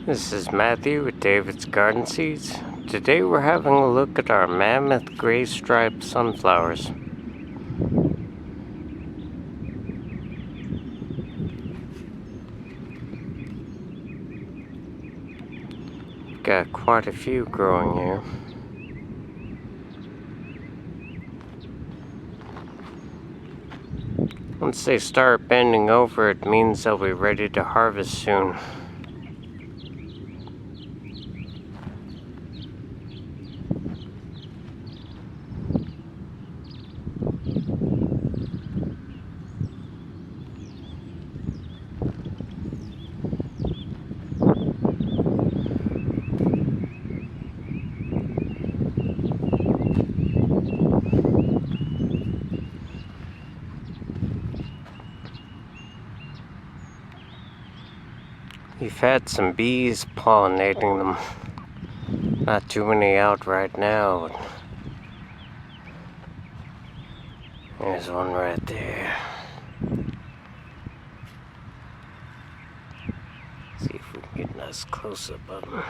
This is Matthew with David's Garden Seeds. Today we're having a look at our Mammoth Grey Stripe sunflowers. We've got quite a few growing here. Once they start bending over, it means they'll be ready to harvest soon. We've had some bees pollinating them. Not too many out right now. There's one right there. See if we can get a nice close-up of them.